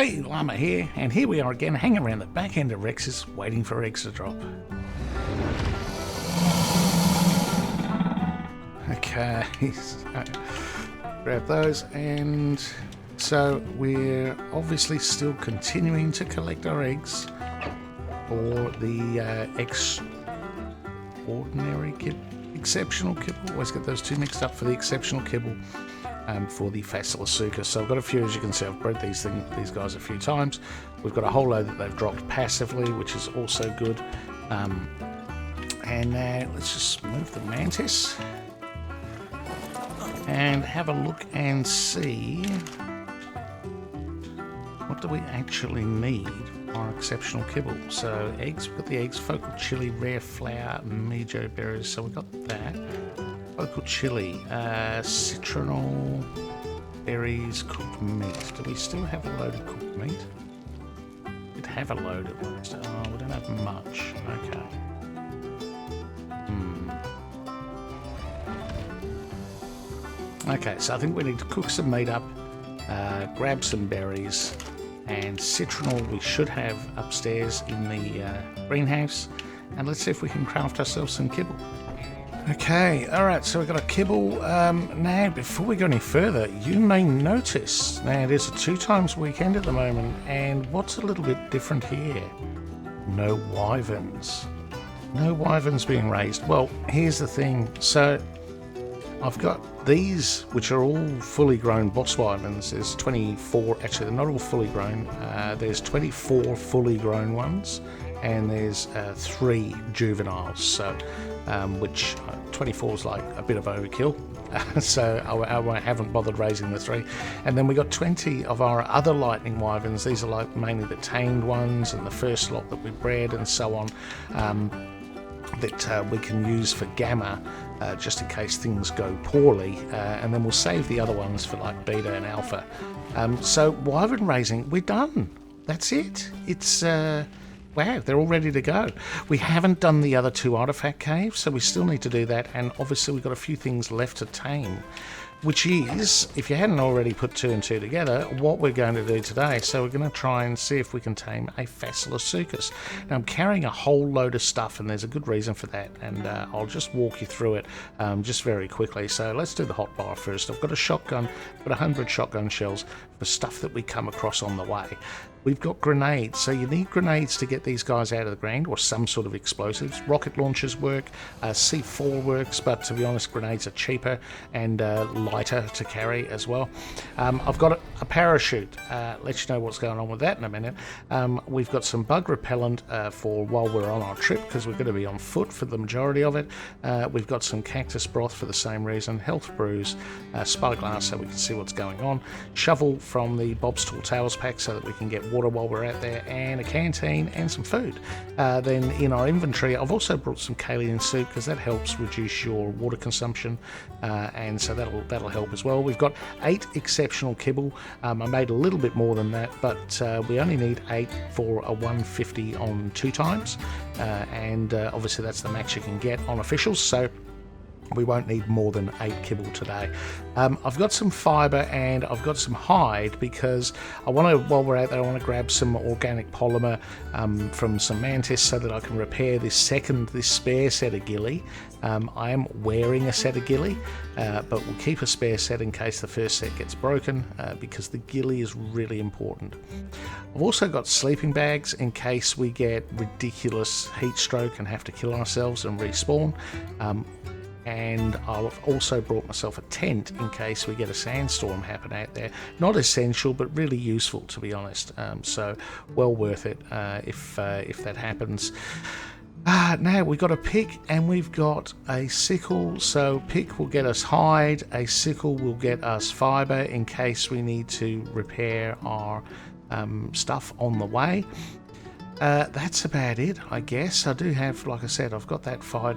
Hey, Llama here, and here we are again, hanging around the back end of Rex's, waiting for eggs to drop. Okay, so grab those, and so we're obviously still continuing to collect our eggs for the extraordinary kibble, exceptional kibble. Always get those two mixed up, for the exceptional kibble. For the Fasolosuchus. So I've got a few, as you can see, I've bred these guys a few times. We've got a whole load that they've dropped passively, which is also good. And now let's just move the mantis and have a look and see what do we actually need for our exceptional kibble. So eggs, we've got the eggs, focal chili, rare flower, mejo berries, so we've got that. Local chili, citronal, berries, cooked meat. Do we still have a load of cooked meat? We did have a load at least. Oh, we don't have much. Okay. Okay, so I think we need to cook some meat up, grab some berries, and citronal we should have upstairs in the greenhouse. And let's see if we can craft ourselves some kibble. Okay, alright, so we've got a kibble. Now, before we go any further, you may notice, now it is a 2 times weekend at the moment, and what's a little bit different here? No wyverns. No wyverns being raised. Well, here's the thing. So, I've got these, which are all fully grown boss wyverns. There's 24, actually they're not all fully grown. There's 24 fully grown ones, and there's 3 juveniles. So, which 24 is like a bit of overkill, so I haven't bothered raising the 3. And then we got 20 of our other lightning wyverns. These are like mainly the tamed ones and the first lot that we bred and so on, that we can use for gamma, just in case things go poorly, and then we'll save the other ones for like beta and alpha. So wyvern raising, we're done. That's it. It's wow, they're all ready to go. We haven't done the other 2 artifact caves, so we still need to do that, and obviously we've got a few things left to tame, which is, if you hadn't already put 2 and 2 together, what we're going to do today. So we're going to try and see if we can tame a Fasolosuchus. Now I'm carrying a whole load of stuff, and there's a good reason for that, and I'll just walk you through it just very quickly. So let's do the hot bar first. I've got a shotgun, I've got 100 shotgun shells for stuff that we come across on the way. We've got grenades, so you need grenades to get these guys out of the ground, or some sort of explosives. Rocket launchers work, C4 works, but to be honest, grenades are cheaper and lighter to carry as well. I've got a parachute. Let you know what's going on with that in a minute. We've got some bug repellent for while we're on our trip, because we're going to be on foot for the majority of it. We've got some cactus broth for the same reason, health brews, spyglass so we can see what's going on, shovel from the Bob's Tall Tales pack so that we can get water while we're out there, and a canteen and some food. Then in our inventory, I've also brought some Kalian soup, because that helps reduce your water consumption, and so that'll help as well. We've got 8 exceptional kibble. I made a little bit more than that, but we only need 8 for a 150 on 2 times, and obviously that's the max you can get on officials, so we won't need more than 8 kibble today. I've got some fibre and I've got some hide, because I want to, while we're out there, I want to grab some organic polymer from some mantis so that I can repair this spare set of ghillie. I am wearing a set of ghillie, but we'll keep a spare set in case the first set gets broken, because the ghillie is really important. I've also got sleeping bags in case we get ridiculous heat stroke and have to kill ourselves and respawn. And I've also brought myself a tent in case we get a sandstorm happen out there. Not essential, but really useful, to be honest. So well worth it if that happens. Now we've got a pick and we've got a sickle. So pick will get us hide, a sickle will get us fibre in case we need to repair our stuff on the way. That's about it, I guess. I do have, like I said, I've got that fibre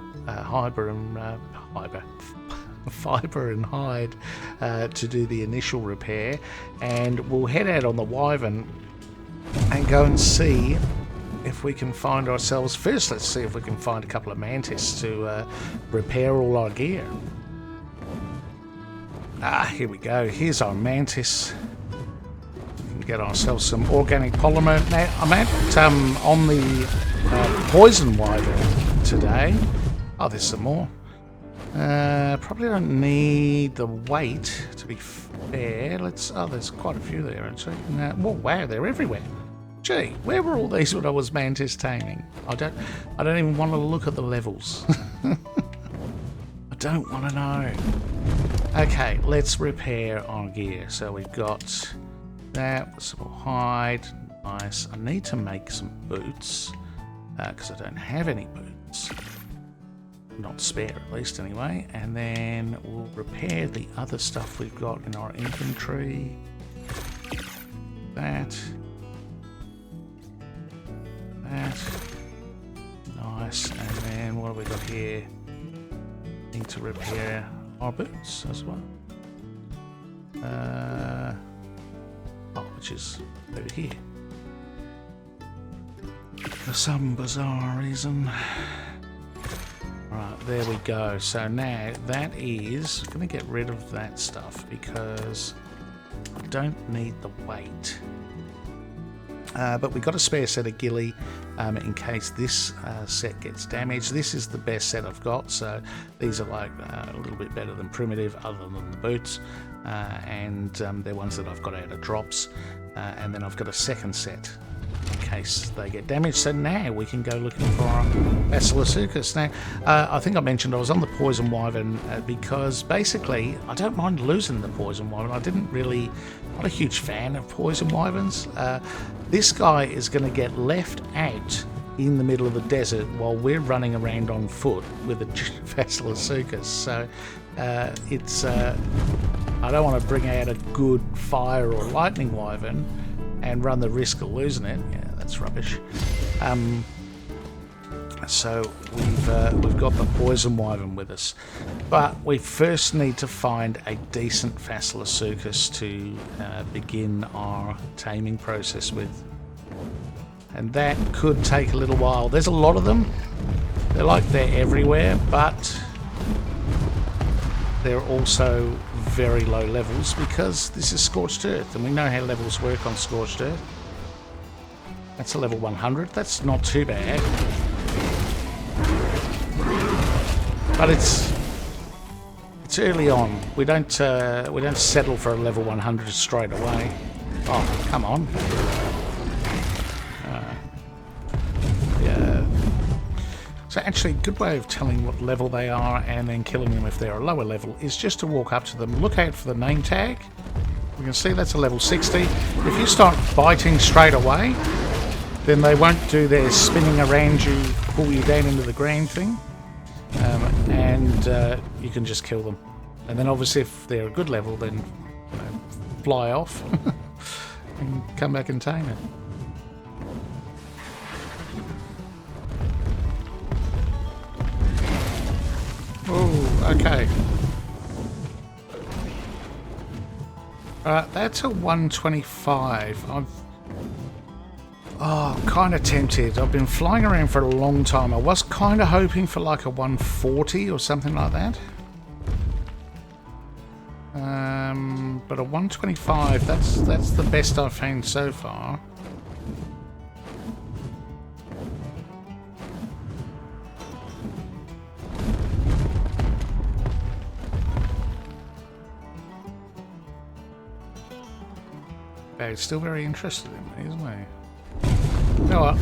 and hide to do the initial repair, and we'll head out on the wyvern and go and see if we can find ourselves. First, let's see if we can find a couple of mantis to repair all our gear. Here we go. Here's our mantis. get ourselves some organic polymer. Now, I'm at on the poison wyvern today. Oh, there's some more. Probably don't need the weight, to be fair. Oh, there's quite a few there, actually. Oh, wow, they're everywhere. Gee, where were all these when I was mantis taming? I don't even want to look at the levels. I don't want to know. Okay, let's repair our gear. So we've got that, some more hide. Nice. I need to make some boots, because I don't have any boots. Not spare, at least, anyway. And then we'll repair the other stuff we've got in our inventory. That. Nice. And then what have we got here? Need to repair our boots as well. Which is over here. For some bizarre reason. Right, there we go. So now that is going to get rid of that stuff because I don't need the weight. But we've got a spare set of ghillie in case this set gets damaged. This is the best set I've got, so these are like a little bit better than primitive other than the boots, and they're ones that I've got out of drops, and then I've got a second set in case they get damaged. So now we can go looking for our Fasolosuchus. Now, I think I mentioned I was on the poison wyvern because basically I don't mind losing the poison wyvern. Not a huge fan of poison wyverns. This guy is going to get left out in the middle of the desert while we're running around on foot with a Fasolosuchus. So I don't want to bring out a good fire or lightning wyvern and run the risk of losing it. Yeah, that's rubbish. So we've got the poison wyvern with us, but we first need to find a decent Fasolosuchus to begin our taming process with, and that could take a little while. There's a lot of them. They're everywhere, but they're also very low levels because this is Scorched Earth, and we know how levels work on Scorched Earth. That's a level 100. That's not too bad. But it's early on. We don't settle for a level 100 straight away. Oh, come on. Yeah. So actually, a good way of telling what level they are and then killing them if they're a lower level is just to walk up to them, look out for the name tag. We can see that's a level 60. If you start biting straight away, then they won't do their spinning around you, pull you down into the ground thing. And you can just kill them. And then obviously if they're a good level, then fly off and come back and tame it. Oh, okay. That's a 125. I'm kind of tempted. I've been flying around for a long time. I was kind of hoping for like a 140 or something like that. But a 125, that's the best I've found so far. But he's still very interested in me, isn't he? You know what?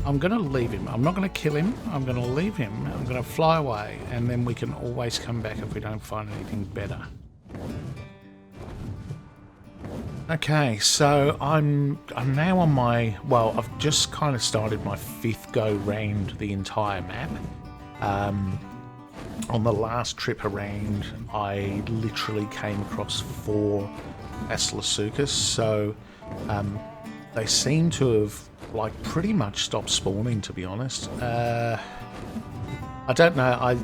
I'm going to leave him. I'm not going to kill him. I'm going to leave him. I'm going to fly away, and then we can always come back if we don't find anything better. Okay, so I'm now on my... Well, I've just kind of started my 5th go round the entire map. On the last trip around, I literally came across 4 Fasolosuchus, so they seem to have pretty much stopped spawning, to be honest. I don't know.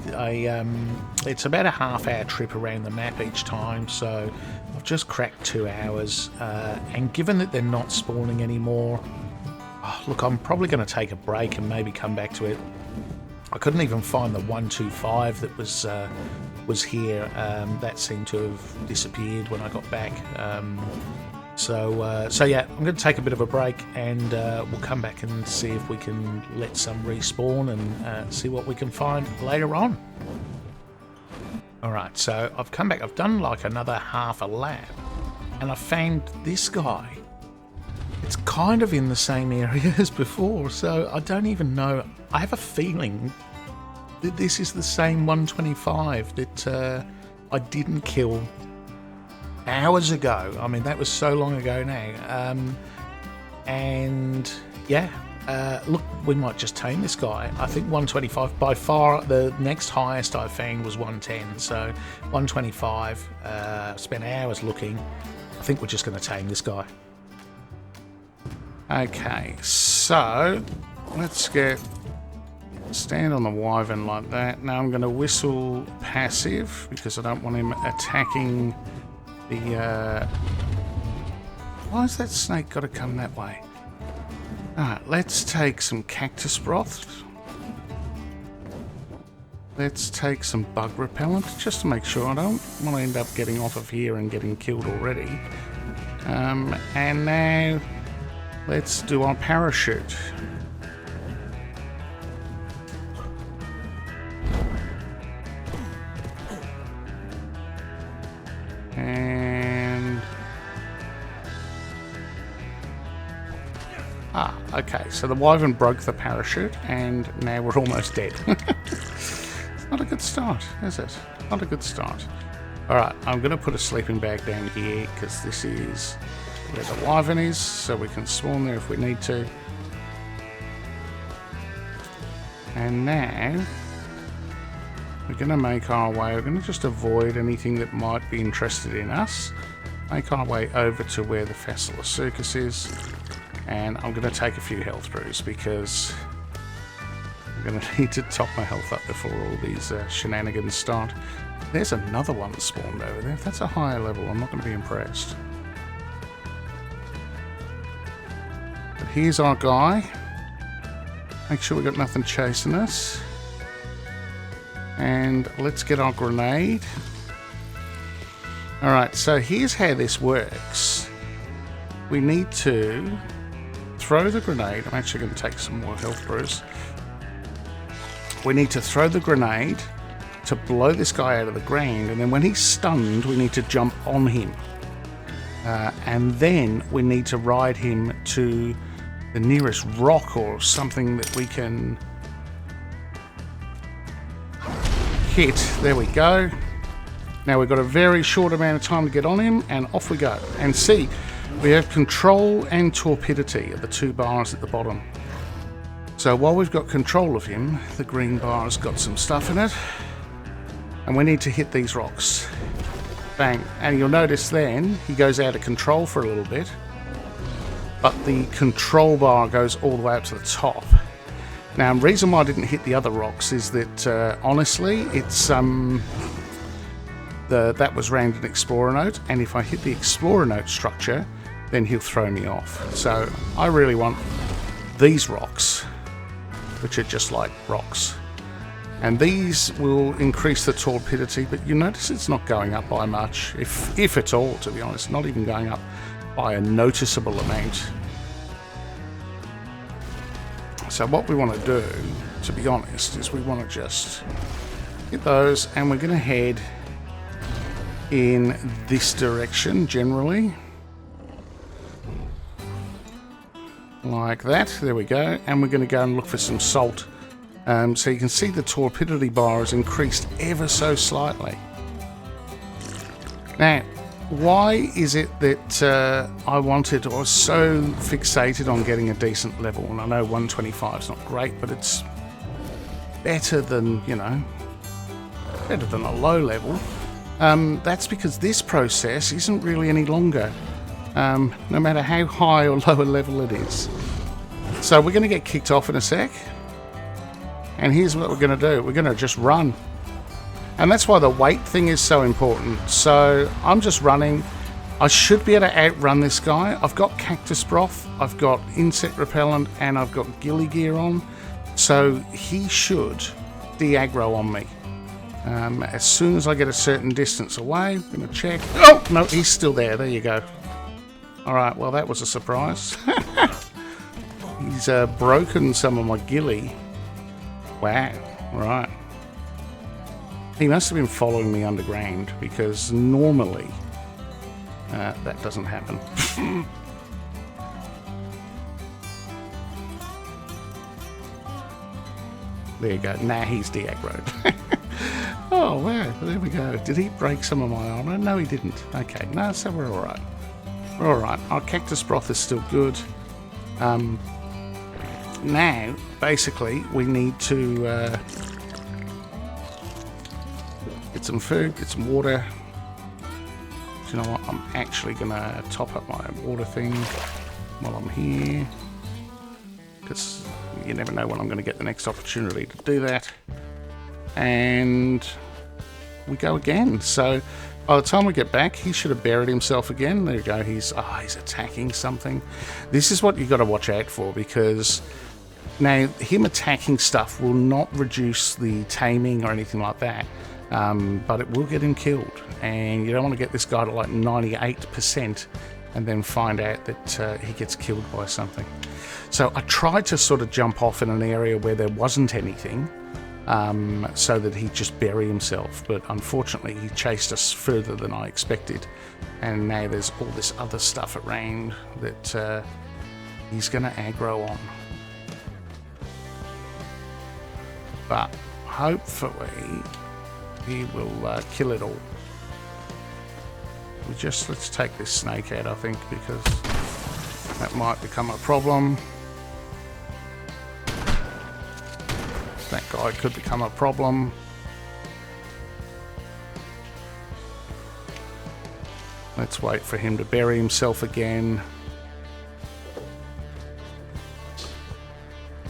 It's about a half-hour trip around the map each time, so I've just cracked 2 hours. And given that they're not spawning anymore, look, I'm probably going to take a break and maybe come back to it. I couldn't even find the 125 that was here. That seemed to have disappeared when I got back. So yeah, I'm going to take a bit of a break, and we'll come back and see if we can let some respawn and see what we can find later on. Alright, so I've come back. I've done like another half a lap, and I found this guy. It's kind of in the same area as before, so I don't even know. I have a feeling that this is the same 125 that I didn't kill hours ago. I mean, that was so long ago now. And yeah, look, we might just tame this guy. I think 125, by far the next highest I found was 110. So 125, spent hours looking. I think we're just going to tame this guy. Okay, so let's stand on the wyvern like that. Now I'm going to whistle passive because I don't want him attacking the... Why has that snake got to come that way? Alright, let's take some cactus broth. Let's take some bug repellent just to make sure. I don't want to end up getting off of here and getting killed already. And now let's do our parachute. And okay, so the wyvern broke the parachute and now we're almost dead. It's not a good start, is it? Not a good start. Alright, I'm going to put a sleeping bag down here because this is where the wyvern is, so we can spawn there if we need to. And now we're going to make our way. We're going to just avoid anything that might be interested in us. Make our way over to where the Fasolosuchus is. And I'm going to take a few health brews because I'm going to need to top my health up before all these shenanigans start. There's another one spawned over there. If that's a higher level, I'm not going to be impressed. But here's our guy. Make sure we've got nothing chasing us. And let's get our grenade. Alright, so here's how this works. We need to throw the grenade. I'm actually going to take some more health brews. We need to throw the grenade to blow this guy out of the ground, and then when he's stunned, we need to jump on him. And then we need to ride him to the nearest rock or something that we can hit. There we go. Now we've got a very short amount of time to get on him, and off we go. And see, we have control and torpidity at the two bars at the bottom. So while we've got control of him, the green bar's got some stuff in it, and we need to hit these rocks. Bang. And you'll notice then he goes out of control for a little bit, but the control bar goes all the way up to the top. Now, the reason why I didn't hit the other rocks is that, honestly, it's that was round an Explorer note, and if I hit the Explorer note structure, then he'll throw me off. So I really want these rocks, which are just like rocks. And these will increase the torpidity, but you notice it's not going up by much, if at all, to be honest, not even going up by a noticeable amount. So what we want to do, to be honest, is we want to just hit those, and we're going to head in this direction generally. Like that. There we go. And we're going to go and look for some salt. So you can see the torpidity bar has increased ever so slightly. Now, why is it that I wanted, or was so fixated on getting a decent level? And I know 125 is not great, but it's better than, you know, better than a low level. That's because this process isn't really any longer, no matter how high or low a level it is. So we're going to get kicked off in a sec. And here's what we're going to do. We're going to just run. And that's why the weight thing is so important. So I'm just running. I should be able to outrun this guy. I've got cactus broth, I've got insect repellent, and I've got ghillie gear on. So he should de-aggro on me. As soon as I get a certain distance away, I'm going to check. Oh, no, he's still there. There you go. Alright, well that was a surprise. He's broken some of my ghillie. Wow, right. He must have been following me underground, because normally that doesn't happen. There you go. Now he's de-aggroed. Oh, wow. There we go. Did he break some of my armor? No, he didn't. Okay. No, so we're alright. We're alright. Our cactus broth is still good. Now, basically, we need to get some food, get some water. Do you know what? I'm actually going to top up my water thing while I'm here, because you never know when I'm going to get the next opportunity to do that. And we go again. So by the time we get back, he should have buried himself again. There you go. He's attacking something. This is what you got to watch out for, because now him attacking stuff will not reduce the taming or anything like that, but it will get him killed. And you don't want to get this guy to like 98% and then find out that he gets killed by something. So I tried to sort of jump off in an area where there wasn't anything, so that he'd just bury himself. But unfortunately, he chased us further than I expected. And now there's all this other stuff around that he's going to aggro on. But hopefully, he will kill it all. Let's take this snake out, I think, because that might become a problem. That guy could become a problem. Let's wait for him to bury himself again.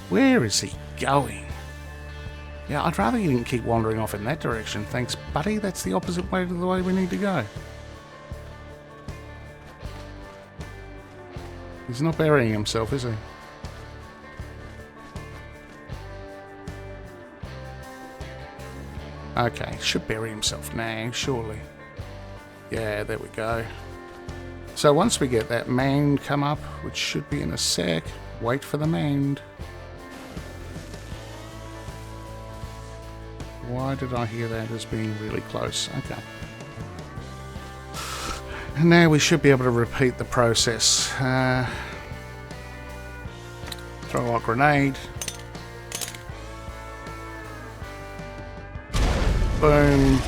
Where is he going? Yeah, I'd rather you didn't keep wandering off in that direction. Thanks, buddy. That's the opposite way to the way we need to go. He's not burying himself, is he? Okay, should bury himself now, surely. Yeah, there we go. So once we get that mound come up, which should be in a sec, wait for the mound. Why did I hear that as being really close? Okay. And now we should be able to repeat the process. Throw our grenade. Boom.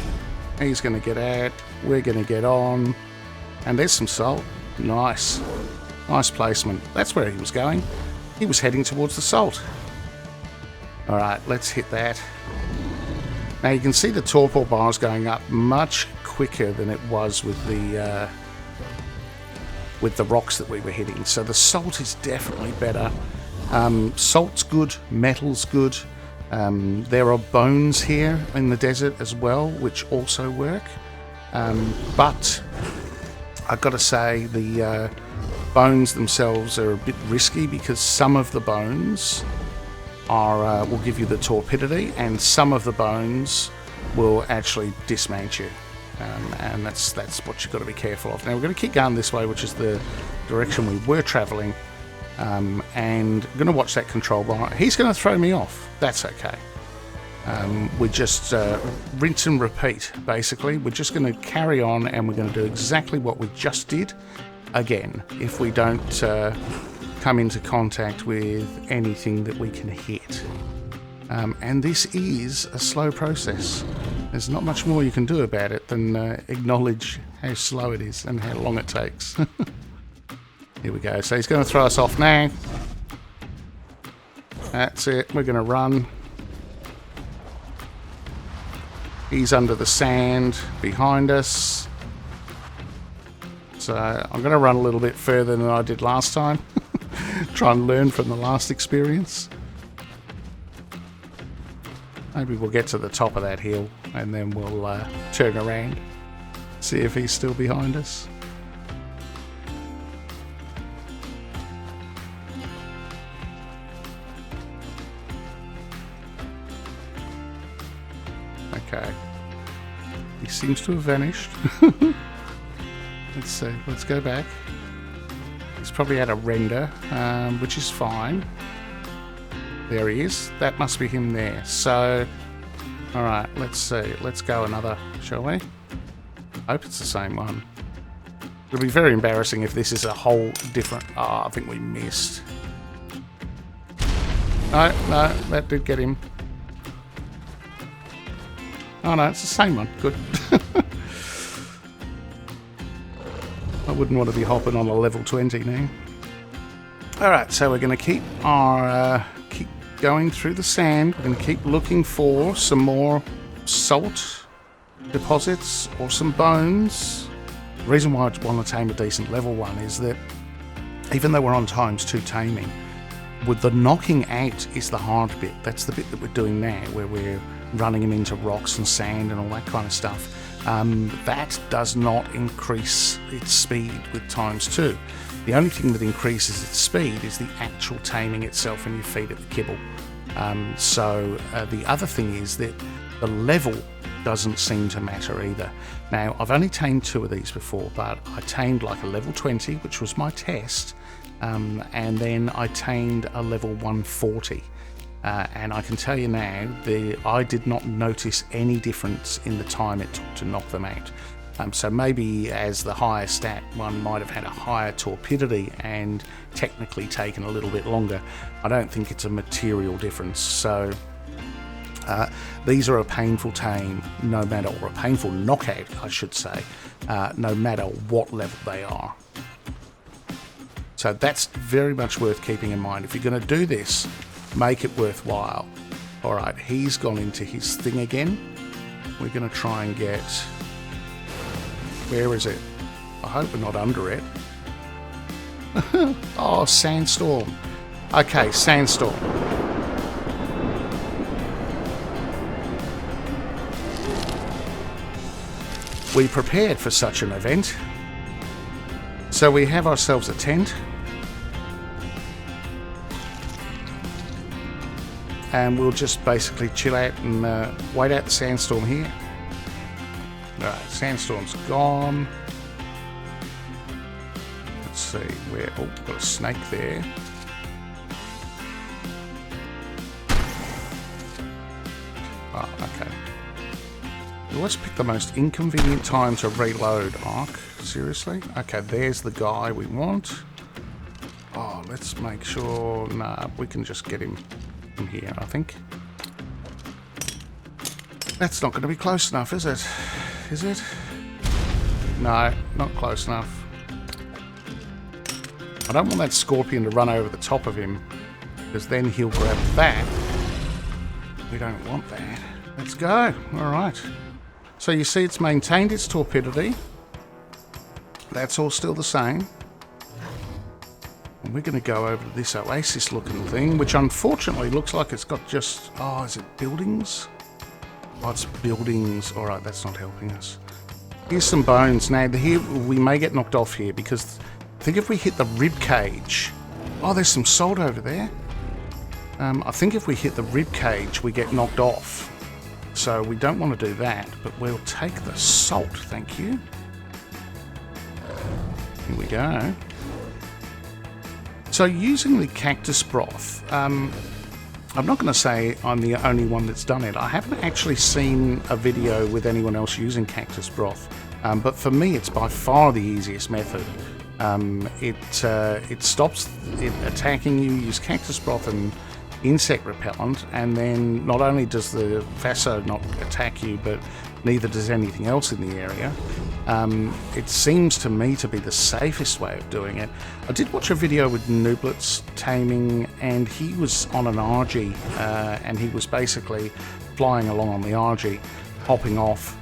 He's going to get out. We're going to get on. And there's some salt. Nice. Nice placement. That's where he was going. He was heading towards the salt. Alright, let's hit that. Now you can see the torpor bars going up much quicker than it was with the rocks that we were hitting. So the salt is definitely better. Salt's good, metal's good. There are bones here in the desert as well, which also work. But I've got to say the bones themselves are a bit risky, because some of the bones are will give you the torpidity, and some of the bones will actually dismount you. And that's what you've got to be careful of. Now we're going to keep going this way, which is the direction we were travelling. And I'm going to watch that control bar. He's going to throw me off. That's okay. We just rinse and repeat, basically. We're just going to carry on, and we're going to do exactly what we just did again, if we don't come into contact with anything that we can hit. And this is a slow process. There's not much more you can do about it than acknowledge how slow it is and how long it takes. Here we go. So he's going to throw us off now. That's it. We're going to run. He's under the sand behind us. So I'm going to run a little bit further than I did last time. Try and learn from the last experience. Maybe we'll get to the top of that hill and then we'll turn around. See if he's still behind us. Okay. He seems to have vanished. Let's see. Let's go back. He's probably had a render, which is fine. There he is. That must be him there. So, alright, let's see. Let's go another, shall we? Hope it's the same one. It'll be very embarrassing if this is a whole different... Oh, I think we missed. No, that did get him. Oh no, it's the same one. Good. I wouldn't want to be hopping on a level 20 now. Alright, so we're going to keep our... keep going through the sand. We're going to keep looking for some more salt deposits or some bones. The reason why I want to tame a decent level 1 is that even though we're on ~2 taming, with the knocking out is the hard bit. That's the bit that we're doing now, where we're running him into rocks and sand and all that kind of stuff. That does not increase its speed with ~2. The only thing that increases its speed is the actual taming itself when you feed it the kibble. The other thing is that the level doesn't seem to matter either. Now, I've only tamed 2 of these before, but I tamed like a level 20, which was my test, and then I tamed a level 140. And I can tell you now, I did not notice any difference in the time it took to knock them out. So maybe as the higher stat one might have had a higher torpidity and technically taken a little bit longer. I don't think it's a material difference. So these are a painful tame, no matter, or a painful knockout, I should say, no matter what level they are. So that's very much worth keeping in mind. If you're going to do this, make it worthwhile. Alright, he's gone into his thing again. We're going to try and get... Where is it? I hope we're not under it. Oh, sandstorm. Okay, sandstorm. We prepared for such an event. So we have ourselves a tent. And we'll just basically chill out and wait out the sandstorm here. Alright, sandstorm's gone. Let's see where... Oh, got a snake there. Oh, okay. Let's pick the most inconvenient time to reload, Ark. Seriously? Okay, there's the guy we want. Oh, let's make sure... Nah, we can just get him from here, I think. That's not going to be close enough, is it? Is it? No, not close enough. I don't want that scorpion to run over the top of him, because then he'll grab that. We don't want that. Let's go. Alright. So you see it's maintained its torpidity. That's all still the same. And we're going to go over to this oasis looking thing, which unfortunately looks like it's got just... Oh, is it buildings? Oh, it's buildings. Alright, that's not helping us. Here's some bones. Now, here we may get knocked off here, because I think if we hit the rib cage... Oh, there's some salt over there. I think if we hit the rib cage, we get knocked off. So we don't want to do that, but we'll take the salt, thank you. Here we go. So using the cactus broth, I'm not going to say I'm the only one that's done it. I haven't actually seen a video with anyone else using cactus broth, but for me it's by far the easiest method. It stops it attacking you. Use cactus broth and insect repellent, and then not only does the Faso not attack you, but neither does anything else in the area. It seems to me to be the safest way of doing it. I did watch a video with Nooblet's taming, and he was on an RG, and he was basically flying along on the RG, hopping off,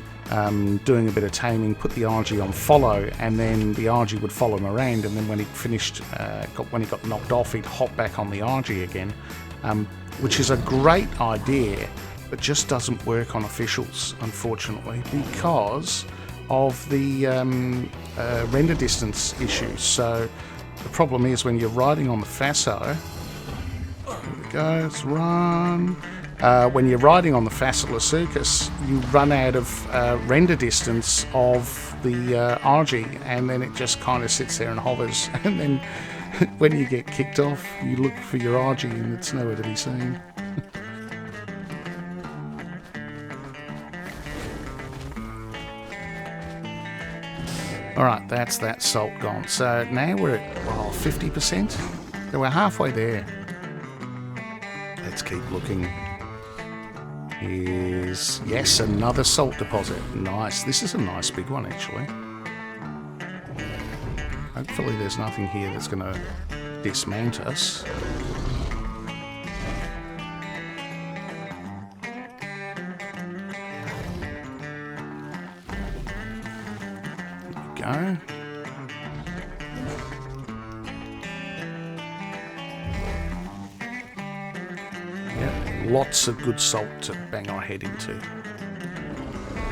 doing a bit of taming, put the RG on follow, and then the RG would follow him around, and then when he finished, when he got knocked off, he'd hop back on the RG again, which is a great idea, but just doesn't work on officials, unfortunately, because of the render distance issues. So the problem is when you're riding on the Faso, here we go, let's run. When you're riding on the Fasolosuchus, you run out of render distance of the RG, and then it just kind of sits there and hovers, and then when you get kicked off, you look for your RG and it's nowhere to be seen. Alright, that's that salt gone. So now we're at 50%. So we're halfway there. Let's keep looking. Is yes, another salt deposit. Nice. This is a nice big one actually. Hopefully there's nothing here that's going to dismount us. There we go. Yep, lots of good salt to bang our head into.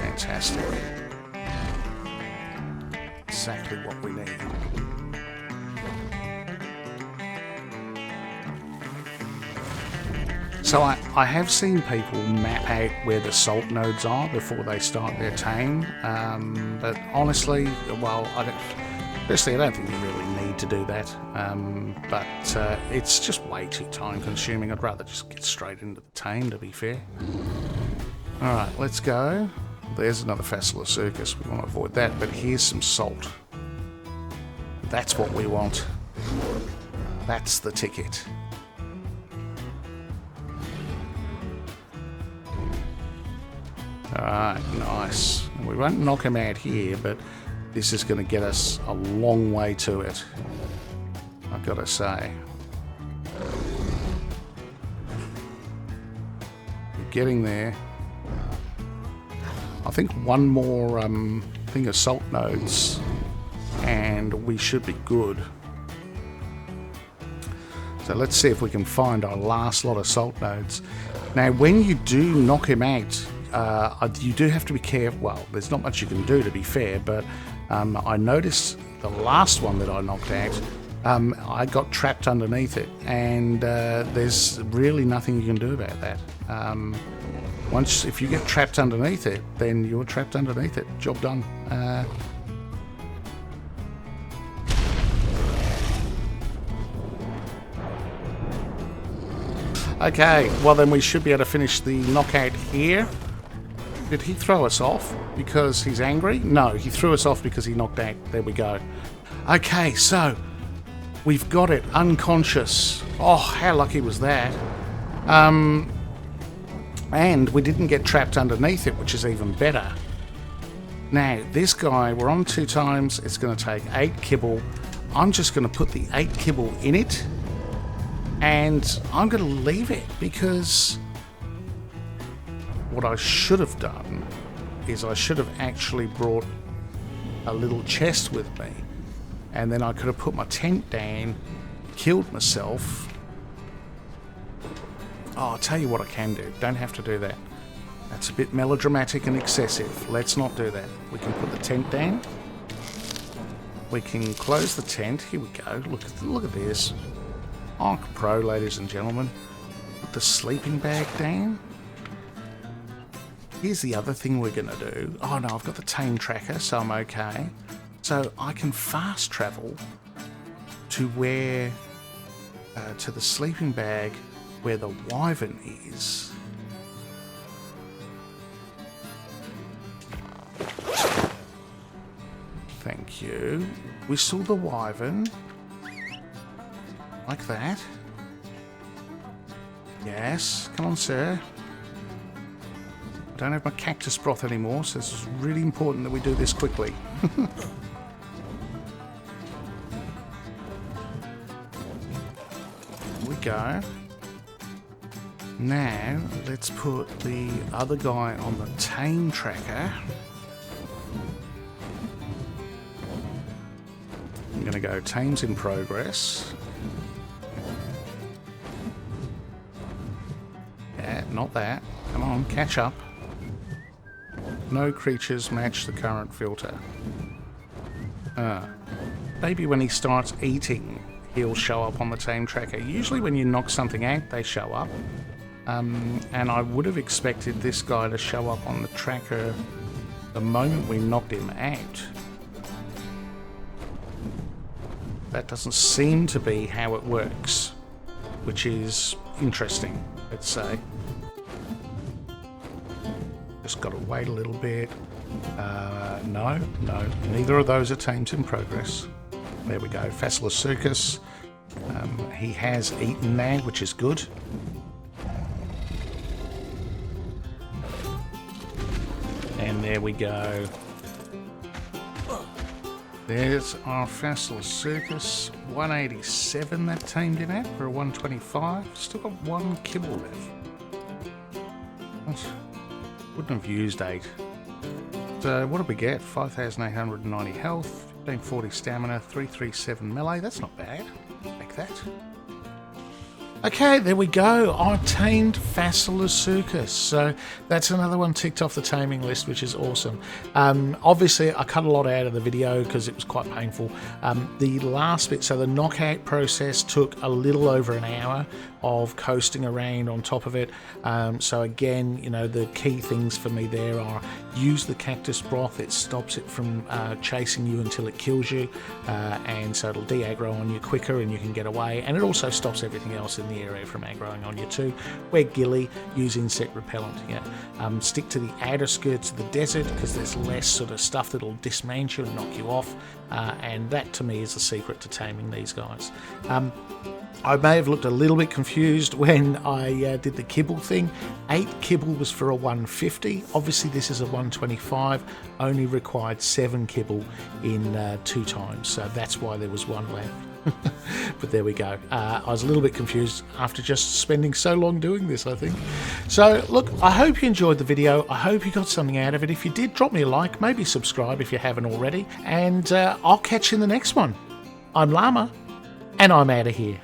Fantastic. Exactly what we need. So I have seen people map out where the salt nodes are before they start their tame, but honestly, well, I don't think you really need to do that, but it's just way too time consuming. I'd rather just get straight into the tame, to be fair. Alright, let's go. There's another Fasolosuchus, we want to avoid that, but here's some salt. That's what we want. That's the ticket. Alright, nice. We won't knock him out here, but this is going to get us a long way to it, I've got to say. We're getting there. I think one more thing of salt nodes and we should be good. So let's see if we can find our last lot of salt nodes. Now when you do knock him out, you do have to be careful. Well, there's not much you can do, to be fair, but I noticed the last one that I knocked out, I got trapped underneath it, and there's really nothing you can do about that. If you get trapped underneath it, then you're trapped underneath it. Job done. Okay, well then we should be able to finish the knockout here. Did he throw us off because he's angry? No, he threw us off because he knocked out. There we go. Okay, so we've got it. Unconscious. Oh, how lucky was that? And we didn't get trapped underneath it, which is even better. Now, this guy, we're on 2 times. It's going to take 8 kibble. I'm just going to put the 8 kibble in it. And I'm going to leave it because what I should have done is I should have actually brought a little chest with me. And then I could have put my tent down, killed myself. Oh, I'll tell you what I can do. Don't have to do that. That's a bit melodramatic and excessive. Let's not do that. We can put the tent down. We can close the tent. Here we go. Look at this. Arc Pro, ladies and gentlemen. Put the sleeping bag down. Here's the other thing we're going to do. Oh no, I've got the tame tracker, so I'm okay. So I can fast travel to where, to the sleeping bag where the wyvern is. Thank you. We saw the wyvern. Like that. Yes, come on, sir. I don't have my cactus broth anymore, so this is really important that we do this quickly. Here we go. Now, let's put the other guy on the tame tracker. I'm going to go tame's in progress. Yeah, not that. Come on, catch up. No creatures match the current filter. Maybe when he starts eating, he'll show up on the tame tracker. Usually when you knock something out, they show up. And I would have expected this guy to show up on the tracker the moment we knocked him out. that doesn't seem to be how it works, which is interesting, let's say. Just got to wait a little bit. No, neither of those are tamed in progress. There we go, Fasolosuchus. He has eaten that, which is good. And there we go. There's our Fasolosuchus. 187 that tamed in at for a 125. Still got 1 kibble left. Wouldn't have used 8. So what did we get? 5,890 health, 1540 stamina, 337 melee. That's not bad. Like that. Okay, there we go. I tamed Fasolosuchus. So that's another one ticked off the taming list, which is awesome. Obviously, I cut a lot out of the video because it was quite painful. The last bit, so the knockout process took a little over an hour of coasting around on top of it. So again, you know, the key things for me there are use the cactus broth. It stops it from chasing you until it kills you, and so it'll de-aggro on you quicker and you can get away, and it also stops everything else in the area from aggroing on you too. Wear ghillie, use insect repellent. Stick to the outer skirts of the desert because there's less sort of stuff that'll dismount you and knock you off, and that to me is the secret to taming these guys. I may have looked a little bit confused when I did the kibble thing. 8 kibble was for a 150. Obviously this is a 125, only required 7 kibble in 2 times, so that's why there was 1 left. But there we go. I was a little bit confused after just spending so long doing this, I think. So look, I hope you enjoyed the video. I hope you got something out of it. If you did, drop me a like, maybe subscribe if you haven't already, and I'll catch you in the next one. I'm Llama, and I'm out of here.